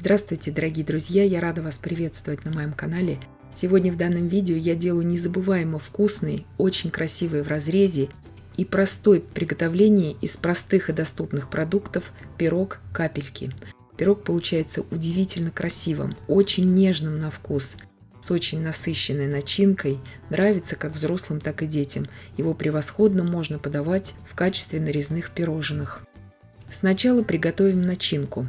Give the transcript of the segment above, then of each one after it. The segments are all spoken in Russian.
Здравствуйте, дорогие друзья! Я рада вас приветствовать на моем канале. Сегодня в данном видео я делаю незабываемо вкусный, очень красивый в разрезе и простой в приготовлении из простых и доступных продуктов пирог капельки. Пирог получается удивительно красивым, очень нежным на вкус, с очень насыщенной начинкой, нравится как взрослым, так и детям. Его превосходно можно подавать в качестве нарезных пирожных. Сначала приготовим начинку.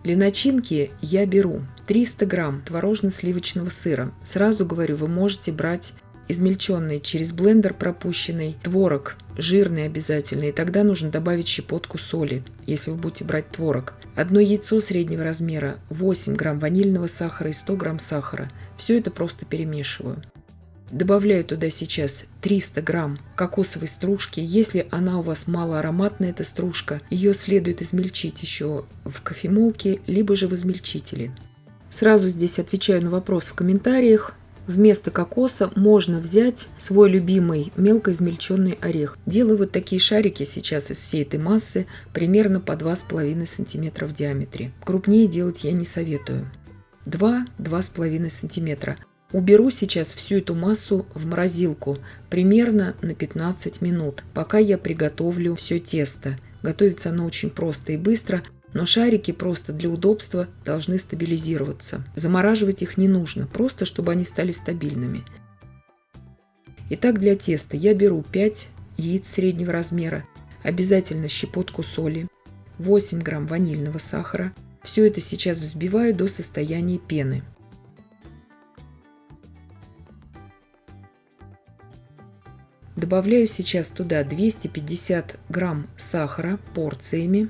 Для начинки я беру 300 грамм творожно-сливочного сыра. Сразу говорю, вы можете брать измельченный через блендер пропущенный творог, жирный обязательно, и тогда нужно добавить щепотку соли, если вы будете брать творог. Одно яйцо среднего размера, 8 грамм ванильного сахара и 100 грамм сахара. Все это просто перемешиваю. Добавляю туда сейчас 300 грамм кокосовой стружки. Если она у вас малоароматная, эта стружка, ее следует измельчить еще в кофемолке, либо же в измельчителе. Сразу здесь отвечаю на вопрос в комментариях. Вместо кокоса можно взять свой любимый мелко измельченный орех. Делаю вот такие шарики сейчас из всей этой массы, примерно по 2,5 см в диаметре. Крупнее делать я не советую. 2-2,5 см. Уберу сейчас всю эту массу в морозилку примерно на 15 минут, пока я приготовлю все тесто. Готовится оно очень просто и быстро, но шарики просто для удобства должны стабилизироваться. Замораживать их не нужно, просто чтобы они стали стабильными. Итак, для теста я беру 5 яиц среднего размера, обязательно щепотку соли, 8 грамм ванильного сахара. Все это сейчас взбиваю до состояния пены. Добавляю сейчас туда 250 грамм сахара порциями.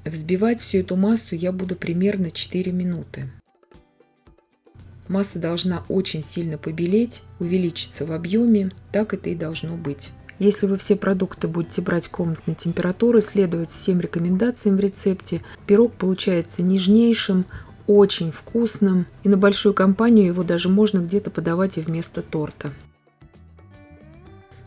Взбивать всю эту массу я буду примерно 4 минуты. Масса должна очень сильно побелеть, увеличиться в объеме, так это и должно быть. Если вы все продукты будете брать комнатной температуры, следовать всем рекомендациям в рецепте, пирог получается нежнейшим, очень вкусным, и на большую компанию его даже можно где-то подавать и вместо торта.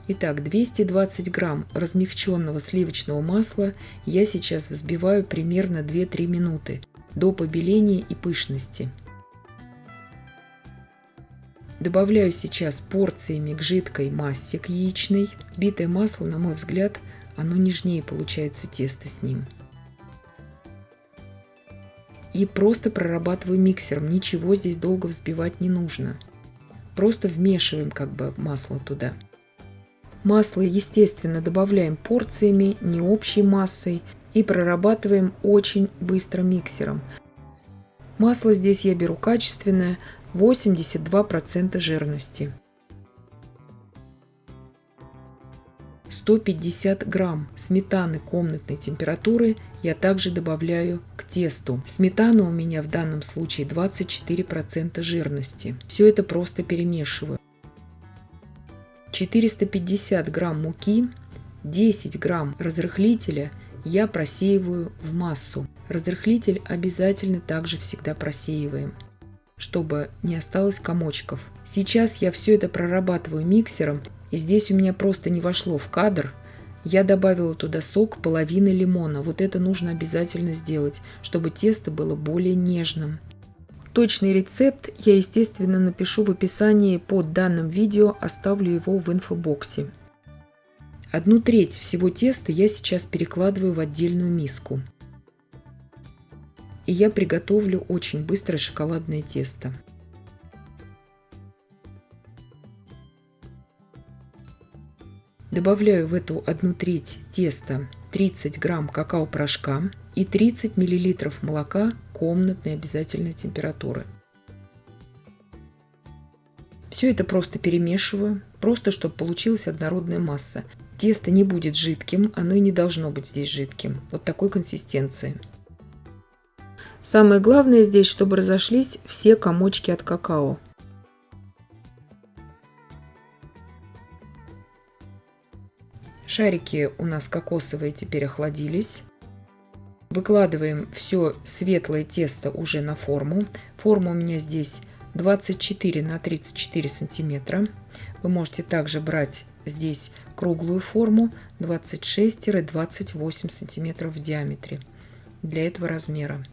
Итак, 220 грамм размягченного сливочного масла я сейчас взбиваю примерно 2-3 минуты до побеления и пышности. Добавляю сейчас порциями к жидкой массе, к яичной. Битое масло, на мой взгляд, оно нежнее получается тесто с ним. И просто прорабатываю миксером, ничего здесь долго взбивать не нужно. Просто вмешиваем как бы масло туда. Масло, естественно, добавляем порциями, не общей массой, и прорабатываем очень быстро миксером. Масло здесь я беру качественное, 82% жирности. 150 грамм сметаны комнатной температуры я также добавляю к тесту. Сметана у меня в данном случае 24% жирности. Все это просто перемешиваю. 450 грамм муки, 10 грамм разрыхлителя я просеиваю в массу. Разрыхлитель обязательно также всегда просеиваем, чтобы не осталось комочков. Сейчас я все это прорабатываю миксером, и здесь у меня просто не вошло в кадр. Я добавила туда сок половины лимона. Вот это нужно обязательно сделать, чтобы тесто было более нежным. Точный рецепт я, естественно, напишу в описании под данным видео, оставлю его в инфобоксе. 1/3 всего теста я сейчас перекладываю в отдельную миску. И я приготовлю очень быстро шоколадное тесто. Добавляю в эту 1/3 теста 30 грамм какао-порошка и 30 мл молока комнатной обязательной температуры. Все это просто перемешиваю, просто чтобы получилась однородная масса. Тесто не будет жидким, оно и не должно быть здесь жидким. Вот такой консистенции. Самое главное здесь, чтобы разошлись все комочки от какао. Шарики у нас кокосовые теперь охладились. Выкладываем все светлое тесто уже на форму. Форма у меня здесь 24 на 34 сантиметра. Вы можете также брать здесь круглую форму 26-28 сантиметров в диаметре для этого размера.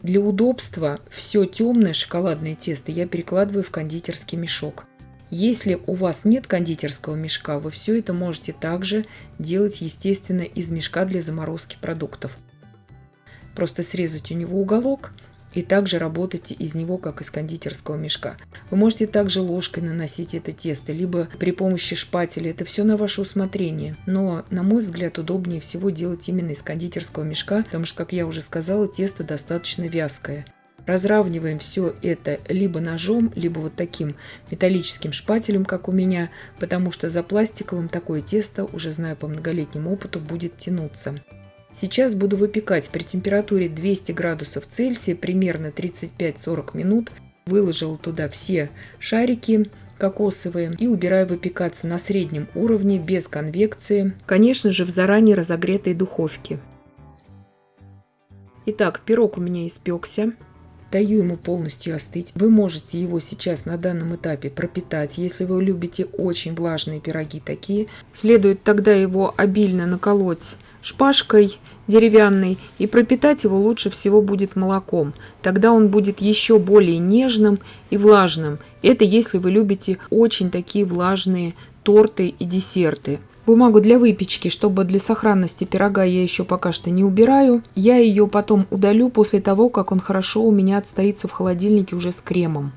Для удобства все темное шоколадное тесто я перекладываю в кондитерский мешок. Если у вас нет кондитерского мешка, вы все это можете также делать, естественно, из мешка для заморозки продуктов. Просто срезать у него уголок и также работать из него, как из кондитерского мешка. Вы можете также ложкой наносить это тесто, либо при помощи шпателя. Это все на ваше усмотрение. Но, на мой взгляд, удобнее всего делать именно из кондитерского мешка, потому что, как я уже сказала, тесто достаточно вязкое. Разравниваем все это либо ножом, либо вот таким металлическим шпателем, как у меня, потому что за пластиковым такое тесто, уже знаю по многолетнему опыту, будет тянуться. Сейчас буду выпекать при температуре 200 градусов Цельсия примерно 35-40 минут. Выложила туда все шарики кокосовые и убираю выпекаться на среднем уровне, без конвекции, конечно же, в заранее разогретой духовке. Итак, пирог у меня испекся. Даю ему полностью остыть. Вы можете его сейчас на данном этапе пропитать, если вы любите очень влажные пироги такие. Следует тогда его обильно наколоть шпажкой деревянной, и пропитать его лучше всего будет молоком. Тогда он будет еще более нежным и влажным. Это если вы любите очень такие влажные торты и десерты. Бумагу для выпечки, чтобы для сохранности пирога, я еще пока что не убираю. Я ее потом удалю после того, как он хорошо у меня отстоится в холодильнике уже с кремом.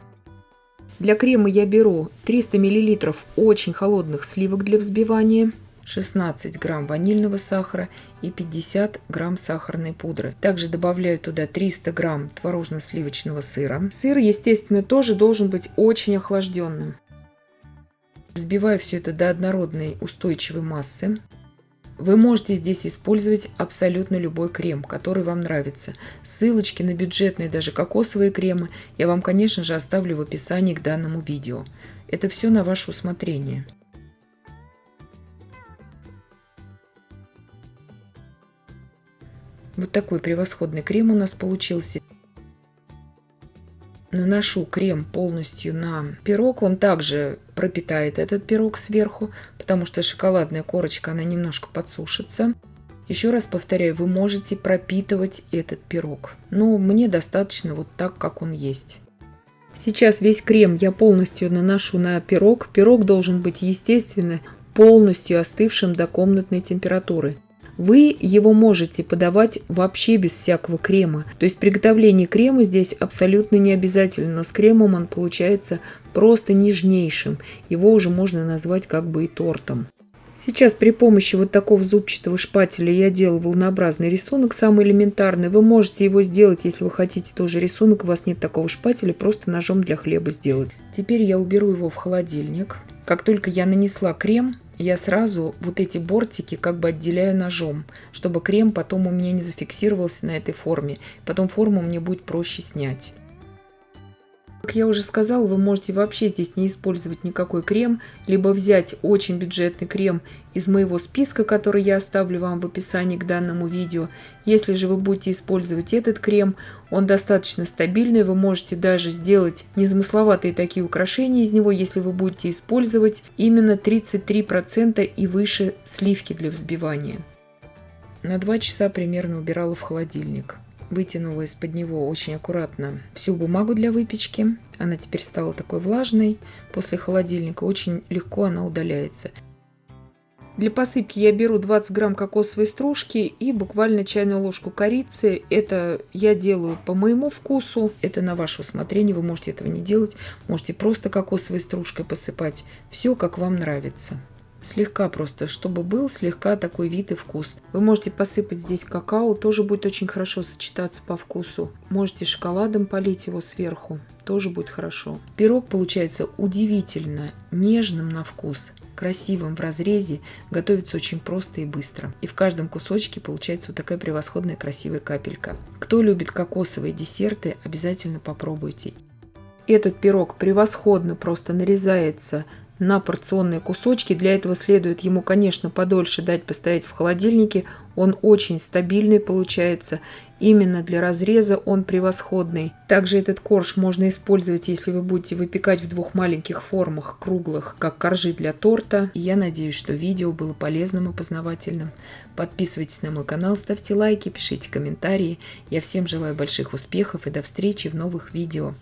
Для крема я беру 300 мл очень холодных сливок для взбивания, 16 грамм ванильного сахара и 50 грамм сахарной пудры. Также добавляю туда 300 грамм творожно-сливочного сыра. Сыр, естественно, тоже должен быть очень охлажденным. Взбиваю все это до однородной устойчивой массы. Вы можете здесь использовать абсолютно любой крем, который вам нравится. Ссылочки на бюджетные, даже кокосовые кремы я вам, конечно же, оставлю в описании к данному видео. Это все на ваше усмотрение. Вот такой превосходный крем у нас получился. Наношу крем полностью на пирог. Он также пропитает этот пирог сверху, потому что шоколадная корочка, она немножко подсушится. Еще раз повторяю, вы можете пропитывать этот пирог. Но мне достаточно вот так, как он есть. Сейчас весь крем я полностью наношу на пирог. Пирог должен быть, естественно, полностью остывшим до комнатной температуры. Вы его можете подавать вообще без всякого крема. То есть приготовление крема здесь абсолютно не обязательно, но с кремом он получается просто нежнейшим. Его уже можно назвать как бы и тортом. Сейчас при помощи вот такого зубчатого шпателя я делаю волнообразный рисунок, самый элементарный. Вы можете его сделать, если вы хотите тоже рисунок, у вас нет такого шпателя, просто ножом для хлеба сделать. Теперь я уберу его в холодильник. Как только я нанесла крем, я сразу вот эти бортики как бы отделяю ножом, чтобы крем потом у меня не зафиксировался на этой форме. Потом форму мне будет проще снять. Как я уже сказала, вы можете вообще здесь не использовать никакой крем, либо взять очень бюджетный крем из моего списка, который я оставлю вам в описании к данному видео. Если же вы будете использовать этот крем, он достаточно стабильный, вы можете даже сделать незамысловатые такие украшения из него, если вы будете использовать именно 33% и выше сливки для взбивания. На 2 часа примерно убирала в холодильник. Вытянула из-под него очень аккуратно всю бумагу для выпечки. Она теперь стала такой влажной. После холодильника очень легко она удаляется. Для посыпки я беру 20 грамм кокосовой стружки и буквально чайную ложку корицы. Это я делаю по моему вкусу. Это на ваше усмотрение. Вы можете этого не делать. Можете просто кокосовой стружкой посыпать. Все, как вам нравится. Слегка просто, чтобы был слегка такой вид и вкус. Вы можете посыпать здесь какао, тоже будет очень хорошо сочетаться по вкусу. Можете шоколадом полить его сверху, тоже будет хорошо. Пирог получается удивительно нежным на вкус, красивым в разрезе, готовится очень просто и быстро. И в каждом кусочке получается вот такая превосходная красивая капелька. Кто любит кокосовые десерты, обязательно попробуйте. Этот пирог превосходно просто нарезается на порционные кусочки. Для этого следует ему, конечно, подольше дать постоять в холодильнике. Он очень стабильный получается. Именно для разреза он превосходный. Также этот корж можно использовать, если вы будете выпекать в двух маленьких формах круглых, как коржи для торта. И я надеюсь, что видео было полезным и познавательным. Подписывайтесь на мой канал, ставьте лайки, пишите комментарии. Я всем желаю больших успехов и до встречи в новых видео.